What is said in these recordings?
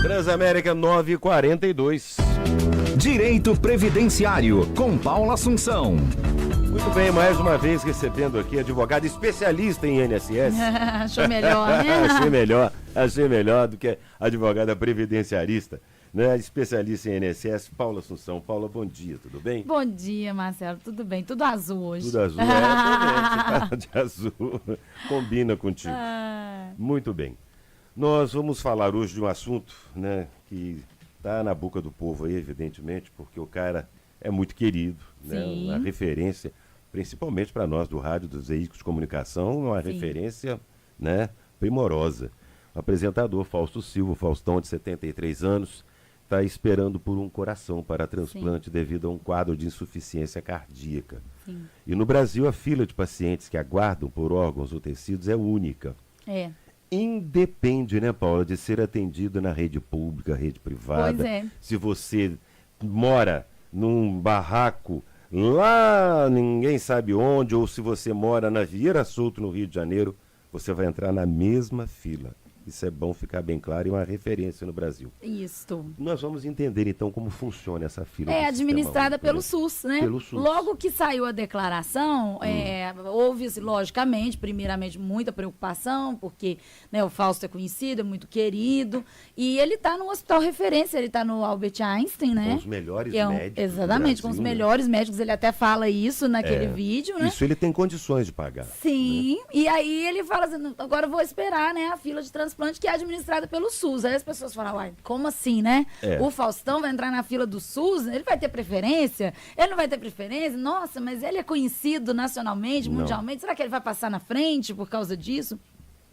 Transamérica 942. Direito Previdenciário, com Paula Assunção. Muito bem, mais uma vez recebendo aqui advogada especialista em INSS. Achou melhor, né? Achei melhor do que advogada previdenciarista, né? Especialista em INSS, Paula Assunção. Paula, bom dia, tudo bem? Bom dia, Marcelo, tudo bem? Tudo azul hoje. Tudo azul, também, de azul, combina contigo. Muito bem. Nós vamos falar hoje de um assunto, né, que está na boca do povo aí, evidentemente, porque o cara é muito querido, né, uma referência, principalmente para nós do rádio, dos veículos de comunicação, uma referência, né, primorosa. O apresentador Fausto Silva, Faustão, de 73 anos, está esperando por um coração para transplante devido a um quadro de insuficiência cardíaca. E no Brasil, a fila de pacientes que aguardam por órgãos ou tecidos é única. Independe, né, Paula, de ser atendido na rede pública, rede privada. Pois é. Se você mora num barraco lá, ninguém sabe onde, ou se você mora na Vieira Solto, no Rio de Janeiro, você vai entrar na mesma fila. Isso é bom ficar bem claro e uma referência no Brasil. Isso. Nós vamos entender, então, como funciona essa fila. É administrada pelo SUS, né? Pelo SUS. Logo que saiu a declaração, houve, logicamente, primeiramente, muita preocupação, porque, né, o Fausto é conhecido, é muito querido, e ele está no hospital referência, ele está no Albert Einstein, né? Com os melhores médicos. Exatamente, com os melhores médicos, ele até fala isso naquele vídeo, né? Isso ele tem condições de pagar. Sim, né? E aí ele fala assim, agora eu vou esperar, né, a fila de transplante que é administrada pelo SUS. Aí as pessoas falam, uai, como assim, né? O Faustão vai entrar na fila do SUS, ele vai ter preferência? Ele não vai ter preferência? Nossa, mas ele é conhecido nacionalmente, mundialmente, será que ele vai passar na frente por causa disso?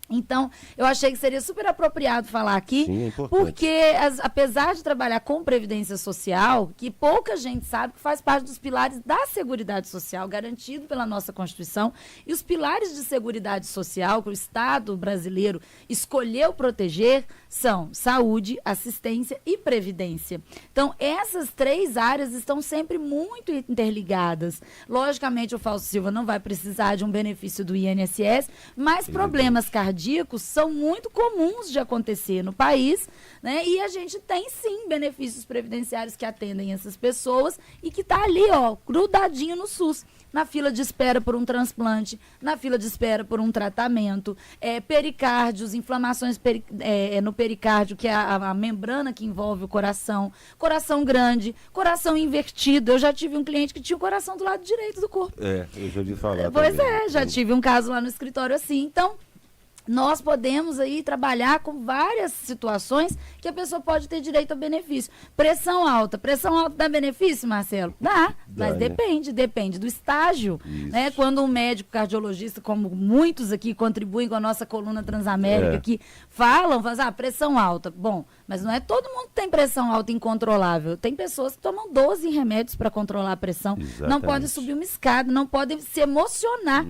Então, eu achei que seria super apropriado falar aqui, Sim, é porque apesar de trabalhar com previdência social, que pouca gente sabe que faz parte dos pilares da Seguridade Social, garantido pela nossa Constituição, e os pilares de Seguridade Social que o Estado brasileiro escolheu proteger são saúde, assistência e previdência. Então, essas três áreas estão sempre muito interligadas. Logicamente, o Fausto Silva não vai precisar de um benefício do INSS, mas problemas cardíacos são muito comuns de acontecer no país, né? E a gente tem sim benefícios previdenciários que atendem essas pessoas e que está ali, ó, grudadinho no SUS, na fila de espera por um transplante, na fila de espera por um tratamento, pericárdios, inflamações no pericárdio, que é a membrana que envolve o coração grande, coração invertido. Eu já tive um cliente que tinha o coração do lado direito do corpo. Eu já ouvi falar Pois também. já tive um caso lá no escritório assim. Então, nós podemos aí trabalhar com várias situações que a pessoa pode ter direito a benefício. Pressão alta dá benefício, Marcelo? Dá, mas né? depende do estágio. Né? Quando um médico cardiologista, como muitos aqui contribuem com a nossa coluna Transamérica, que falam pressão alta. Bom, mas não é todo mundo que tem pressão alta incontrolável. Tem pessoas que tomam 12 remédios para controlar a pressão. Exatamente. Não podem subir uma escada, não podem se emocionar.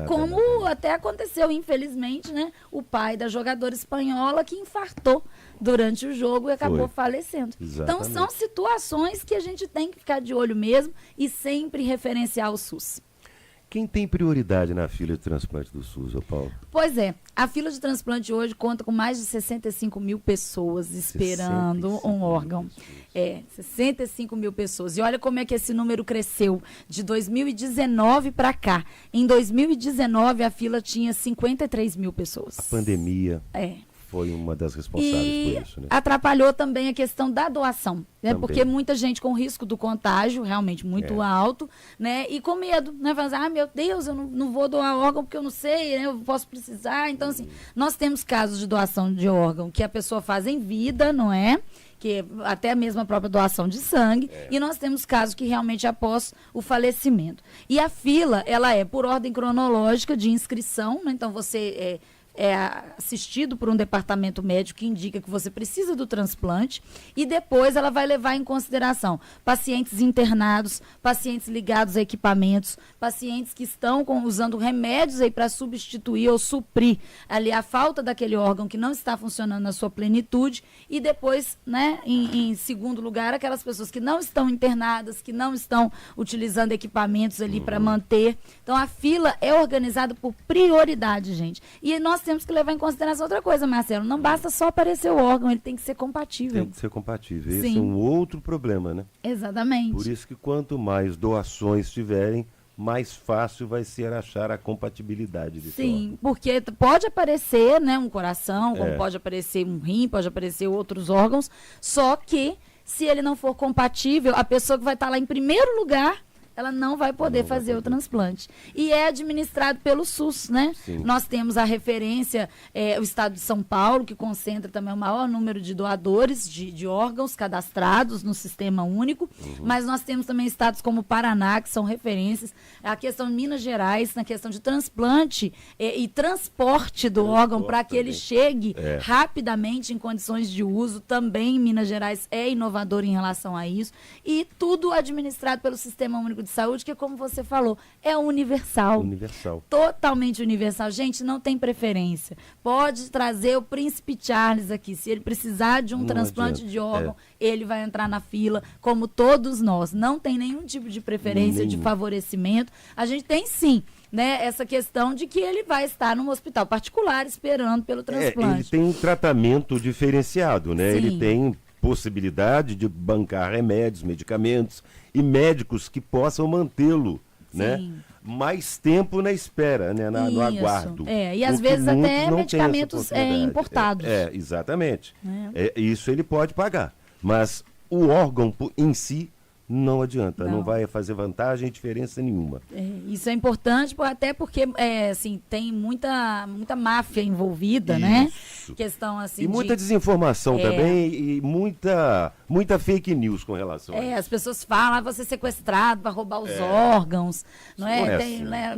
Como até aconteceu, infelizmente, né? O pai da jogadora espanhola que infartou durante o jogo e acabou falecendo. Exatamente. Então, são situações que a gente tem que ficar de olho mesmo e sempre referenciar o SUS. Quem tem prioridade na fila de transplante do SUS, Paulo? Pois é, a fila de transplante hoje conta com mais de 65 mil pessoas esperando um órgão. 65 mil pessoas. E olha como é que esse número cresceu de 2019 para cá. Em 2019, a fila tinha 53 mil pessoas. A pandemia foi uma das responsáveis por isso, né? Atrapalhou também a questão da doação, né? Porque muita gente com risco do contágio, realmente muito alto, né? E com medo, né? Falando assim, meu Deus, eu não vou doar órgão porque eu não sei, né? Eu posso precisar. Então, assim, nós temos casos de doação de órgão que a pessoa faz em vida, não é? Que até mesmo a própria doação de sangue, e nós temos casos que realmente após o falecimento. E a fila, ela é por ordem cronológica de inscrição, né? Então você assistido por um departamento médico que indica que você precisa do transplante, e depois ela vai levar em consideração pacientes internados, pacientes ligados a equipamentos, pacientes que estão usando remédios aí para substituir ou suprir ali a falta daquele órgão que não está funcionando na sua plenitude, e depois, né, em segundo lugar, aquelas pessoas que não estão internadas, que não estão utilizando equipamentos ali para manter. Então a fila é organizada por prioridade, gente. E nós temos que levar em consideração outra coisa, Marcelo. Não basta só aparecer o órgão, ele tem que ser compatível. Tem que ser compatível. Sim. Esse é um outro problema, né? Exatamente. Por isso que quanto mais doações tiverem, mais fácil vai ser achar a compatibilidade desse órgão. Sim, porque pode aparecer, né, um coração, como pode aparecer um rim, pode aparecer outros órgãos, só que se ele não for compatível, a pessoa que vai estar lá em primeiro lugar, ela não vai poder fazer o transplante. E é administrado pelo SUS, né? Sim. Nós temos a referência, o estado de São Paulo, que concentra também o maior número de doadores de órgãos cadastrados no sistema único, mas nós temos também estados como o Paraná, que são referências. A questão de Minas Gerais, na questão de transplante e transporte do órgão para que ele chegue rapidamente em condições de uso, também Minas Gerais é inovador em relação a isso. E tudo administrado pelo Sistema Único de Saúde, que, como você falou, é universal. Universal. Totalmente universal. Gente, não tem preferência. Pode trazer o Príncipe Charles aqui. Se ele precisar de um transplante de órgão, ele vai entrar na fila, como todos nós. Não tem nenhum tipo de preferência, de favorecimento. A gente tem, sim, né, essa questão de que ele vai estar num hospital particular esperando pelo transplante. Ele tem um tratamento diferenciado, né? Sim. Ele tem possibilidade de bancar remédios, medicamentos e médicos que possam mantê-lo, né? Mais tempo na espera, né? No aguardo. E às vezes até medicamentos importados. Exatamente. Isso ele pode pagar. Mas o órgão em si não adianta, não vai fazer vantagem e diferença nenhuma. Isso é importante, até porque assim, tem muita máfia envolvida, né? Questão assim. E muita desinformação também e muita fake news com relação a isso. As pessoas falam, você sequestrado para roubar os órgãos, não é? Tem, né,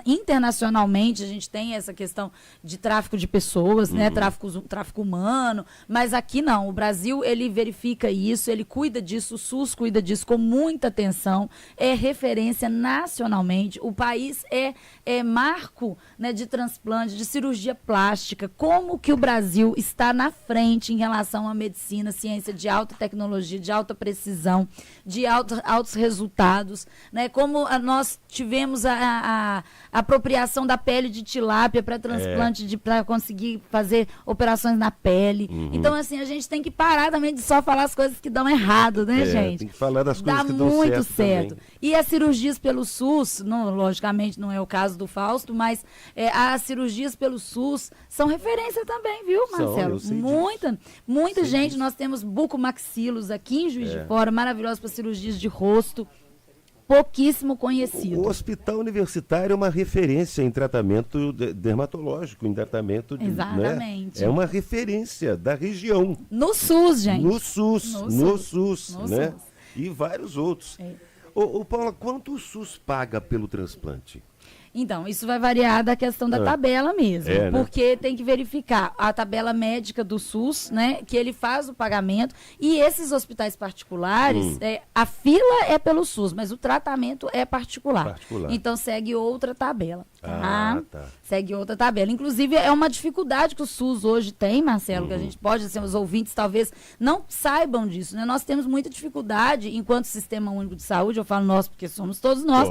internacionalmente a gente tem essa questão de tráfico de pessoas, né? Tráfico humano, mas aqui não. O Brasil, ele verifica isso, ele cuida disso, o SUS cuida disso com muita atenção, é referência nacionalmente. O país é marco, né, de transplante, de cirurgia plástica. Como que o Brasil está na frente em relação à medicina, ciência de alta tecnologia, de alta precisão, de altos resultados, né? Como nós tivemos a apropriação da pele de tilápia para transplante, para conseguir fazer operações na pele. Então, assim, a gente tem que parar também de só falar as coisas que dão errado, né, gente? Tem que falar das coisas que dá dão muito certo. E as cirurgias pelo SUS, logicamente não é o caso do Fausto, mas as cirurgias pelo SUS são referência também, viu, Marcelo? Muita gente. Nós temos bucomaxilos aqui em Juiz de Fora, maravilhosos para cirurgias de rosto, pouquíssimo conhecido. O hospital universitário é uma referência em tratamento dermatológico, em tratamento de... Exatamente. Né? É uma referência da região. No SUS, gente. No SUS, né? E vários outros. Ô, Paula, quanto o SUS paga pelo transplante? Então, isso vai variar da questão da tabela mesmo, porque tem que verificar a tabela médica do SUS, né, que ele faz o pagamento, e esses hospitais particulares, a fila é pelo SUS, mas o tratamento é particular. Então, segue outra tabela. Segue outra tabela. Inclusive, é uma dificuldade que o SUS hoje tem, Marcelo, que a gente pode, assim, os ouvintes talvez não saibam disso, né? Nós temos muita dificuldade, enquanto Sistema Único de Saúde, eu falo nós porque somos todos nós.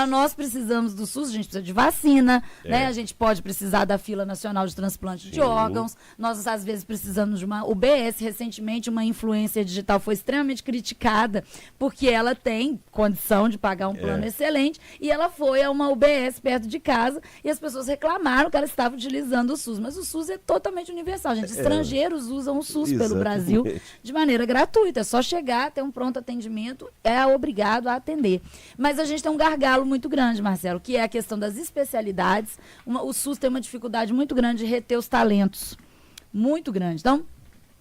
Nós precisamos do SUS, a gente precisa de vacina, né? A gente pode precisar da Fila Nacional de Transplante de Órgãos, nós às vezes precisamos de uma UBS. Recentemente, uma influência digital foi extremamente criticada, porque ela tem condição de pagar um plano excelente, e ela foi a uma UBS perto de casa, e as pessoas reclamaram que ela estava utilizando o SUS, mas o SUS é totalmente universal, gente. Estrangeiros usam o SUS pelo Brasil de maneira gratuita, é só chegar, ter um pronto atendimento, é obrigado a atender. Mas a gente tem um gargalo muito grande, Marcelo, que é a questão das especialidades. O SUS tem uma dificuldade muito grande de reter os talentos, muito grande. Então,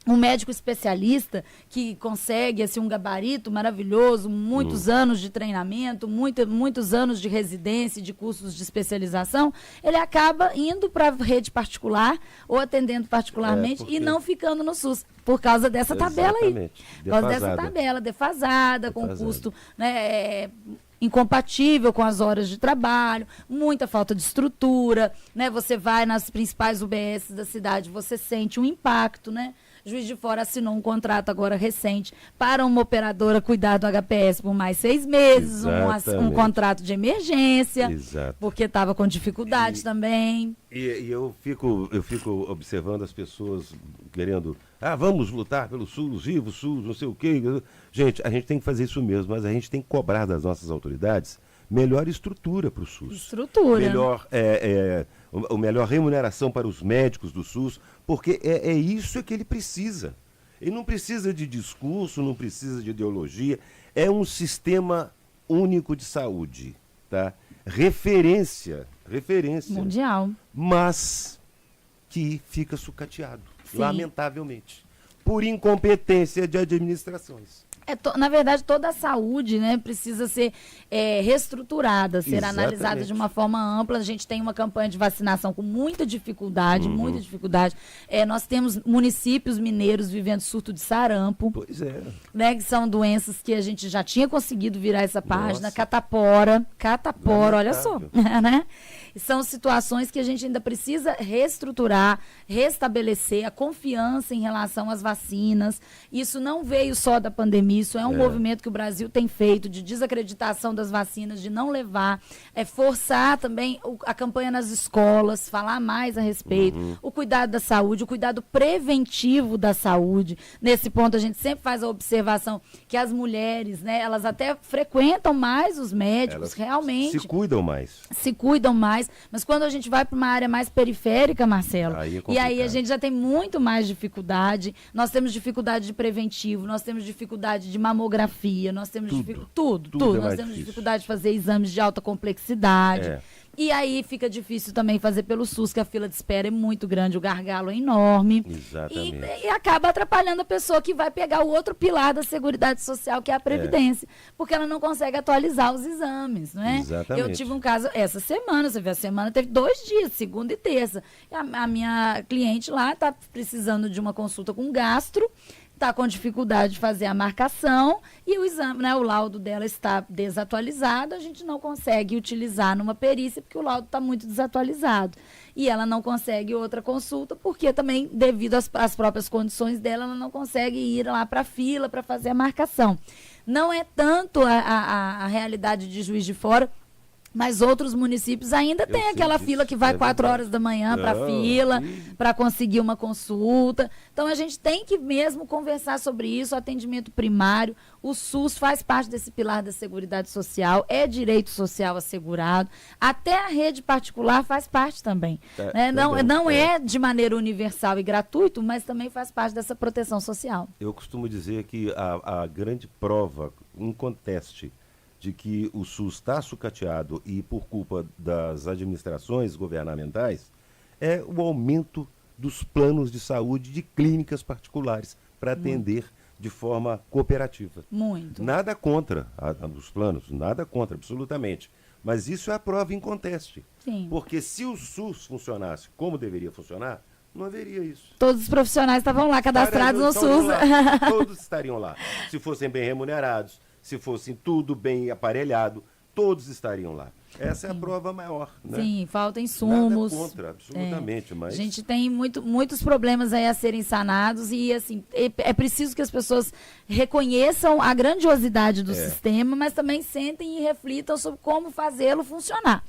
um médico especialista que consegue assim, um gabarito maravilhoso, muitos anos de treinamento, muitos anos de residência, de cursos de especialização, ele acaba indo para a rede particular ou atendendo particularmente e não ficando no SUS. Por causa dessa tabela aí. Por causa dessa tabela defasada, com custo, né, incompatível com as horas de trabalho, muita falta de estrutura, né? Você vai nas principais UBS da cidade, você sente um impacto, né? Juiz de Fora assinou um contrato agora recente para uma operadora cuidar do HPS por mais 6 meses, um contrato de emergência, Exato. porque estava com dificuldade também. E eu fico observando as pessoas querendo, vamos lutar pelo SUS, viva o SUS, não sei o quê. Gente, a gente tem que fazer isso mesmo, mas a gente tem que cobrar das nossas autoridades melhor estrutura para o SUS. Estrutura. Melhor remuneração para os médicos do SUS, porque é isso que ele precisa. Ele não precisa de discurso, não precisa de ideologia, é um sistema único de saúde, tá? Referência mundial, mas que fica sucateado, Sim. lamentavelmente, por incompetência de administrações. Na verdade, toda a saúde, né, precisa ser reestruturada, ser analisada de uma forma ampla. A gente tem uma campanha de vacinação com muita dificuldade, muita dificuldade. Nós temos municípios mineiros vivendo surto de sarampo. Pois é. Né, que são doenças que a gente já tinha conseguido virar essa página. Nossa. Catapora, olha só. Né? São situações que a gente ainda precisa reestruturar, restabelecer a confiança em relação às vacinas. Isso não veio só da pandemia, isso é um movimento que o Brasil tem feito de desacreditação das vacinas, de não levar, forçar também a campanha nas escolas, falar mais a respeito, o cuidado da saúde, o cuidado preventivo da saúde. Nesse ponto, a gente sempre faz a observação que as mulheres, né, elas até frequentam mais os médicos, elas realmente. Se cuidam mais. Mas quando a gente vai para uma área mais periférica, Marcelo, e aí a gente já tem muito mais dificuldade. Nós temos dificuldade de preventivo, nós temos dificuldade de mamografia, nós temos tudo. Nós temos dificuldade de fazer exames de alta complexidade. E aí fica difícil também fazer pelo SUS, que a fila de espera é muito grande, o gargalo é enorme. Exatamente. E acaba atrapalhando a pessoa que vai pegar o outro pilar da Seguridade Social, que é a Previdência, porque ela não consegue atualizar os exames, não é? Exatamente. Eu tive um caso essa semana, você vê, a semana teve 2 dias, segunda e terça. E a minha cliente lá está precisando de uma consulta com gastro, está com dificuldade de fazer a marcação e o exame, né, o laudo dela está desatualizado, a gente não consegue utilizar numa perícia porque o laudo está muito desatualizado. E ela não consegue outra consulta porque também, devido às próprias condições dela, ela não consegue ir lá para a fila para fazer a marcação. Não é tanto a realidade de Juiz de Fora, mas outros municípios ainda tem aquela fila que vai 4 horas da manhã para a fila, para conseguir uma consulta. Então, a gente tem que mesmo conversar sobre isso, atendimento primário. O SUS faz parte desse pilar da Seguridade Social, é direito social assegurado. Até a rede particular faz parte também. Né? Não é de maneira universal e gratuito, mas também faz parte dessa proteção social. Eu costumo dizer que a grande prova, inconteste, de que o SUS está sucateado e por culpa das administrações governamentais, é o aumento dos planos de saúde de clínicas particulares para atender de forma cooperativa. Muito. Nada contra os planos, nada contra, absolutamente. Mas isso é a prova inconteste. Sim. Porque se o SUS funcionasse como deveria funcionar, não haveria isso. Todos os profissionais estavam lá cadastrados no SUS. Todos estariam lá. Se fossem bem remunerados, se fossem tudo bem aparelhado, todos estariam lá. Essa é a prova maior. Né? Sim, falta insumos. Nada contra, absolutamente. Mas... A gente tem muitos problemas aí a serem sanados e, assim, é preciso que as pessoas reconheçam a grandiosidade do sistema, mas também sentem e reflitam sobre como fazê-lo funcionar.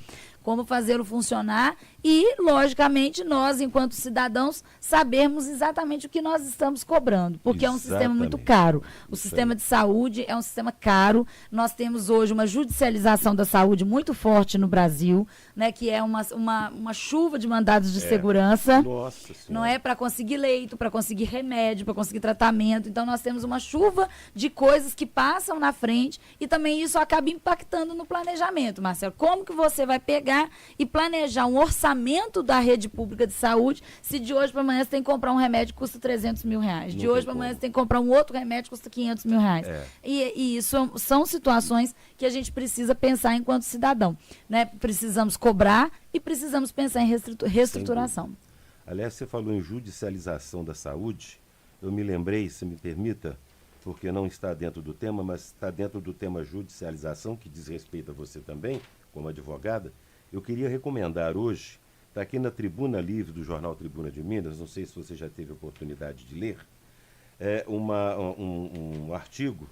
E, logicamente, nós, enquanto cidadãos, sabermos exatamente o que nós estamos cobrando, porque é um sistema muito caro. O sistema de saúde é um sistema caro. Nós temos hoje uma judicialização da saúde muito forte no Brasil, né, que é uma chuva de mandados de segurança. Nossa Senhora. Não é para conseguir leito, para conseguir remédio, para conseguir tratamento. Então, nós temos uma chuva de coisas que passam na frente e também isso acaba impactando no planejamento, Marcelo. Como que você vai pegar e planejar um orçamento da rede pública de saúde se de hoje para amanhã você tem que comprar um remédio que custa 300 mil reais, de hoje para amanhã você tem que comprar um outro remédio que custa 500 mil reais. E isso são situações que a gente precisa pensar enquanto cidadão, né? Precisamos cobrar e precisamos pensar em reestruturação. Aliás, você falou em judicialização da saúde, eu me lembrei, se me permita, porque não está dentro do tema, mas está dentro do tema judicialização, que diz respeito a você também, como advogada. Eu queria recomendar hoje, está aqui na Tribuna Livre do jornal Tribuna de Minas, não sei se você já teve a oportunidade de ler, um artigo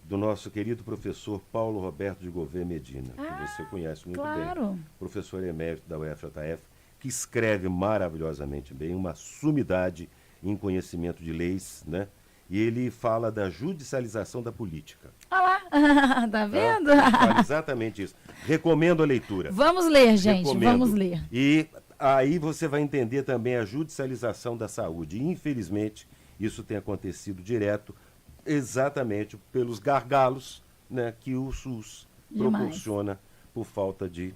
do nosso querido professor Paulo Roberto de Gouveia Medina, que você conhece muito bem, professor emérito da UFJF, que escreve maravilhosamente bem, uma sumidade em conhecimento de leis, né? E ele fala da judicialização da política. Olha lá, tá vendo? Fala exatamente isso. Recomendo a leitura. Vamos ler, gente, Recomendo. vamos ler. E aí você vai entender também a judicialização da saúde. E, infelizmente, isso tem acontecido direto, exatamente pelos gargalos, né, que o SUS proporciona por falta de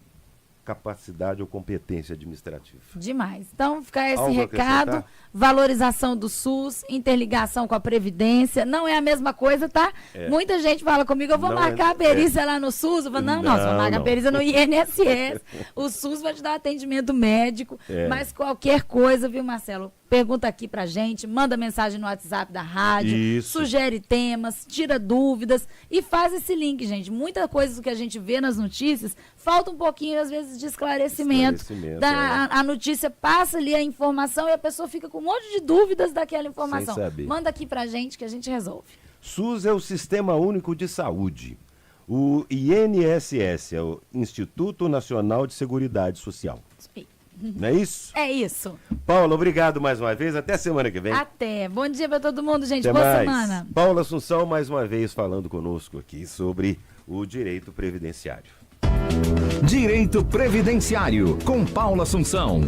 capacidade ou competência administrativa. Demais. Então, fica esse Algo recado, valorização do SUS, interligação com a Previdência, não é a mesma coisa, tá? Muita gente fala comigo, eu vou marcar a perícia lá no SUS, eu falo, não, você vai marcar a perícia no INSS, o SUS vai te dar atendimento médico, mas qualquer coisa, viu, Marcelo? Pergunta aqui pra gente, manda mensagem no WhatsApp da rádio, sugere temas, tira dúvidas e faz esse link, gente. Muita coisa do que a gente vê nas notícias, falta um pouquinho, às vezes, de esclarecimento. A notícia passa ali a informação e a pessoa fica com um monte de dúvidas daquela informação. Manda aqui pra gente que a gente resolve. SUS é o Sistema Único de Saúde. O INSS é o Instituto Nacional de Seguridade Social. Não é isso? É isso. Paula, obrigado mais uma vez. Até semana que vem. Até. Bom dia para todo mundo, gente. Até Boa mais. semana. Paula Assunção, mais uma vez, falando conosco aqui sobre o direito previdenciário. Direito Previdenciário, com Paula Assunção.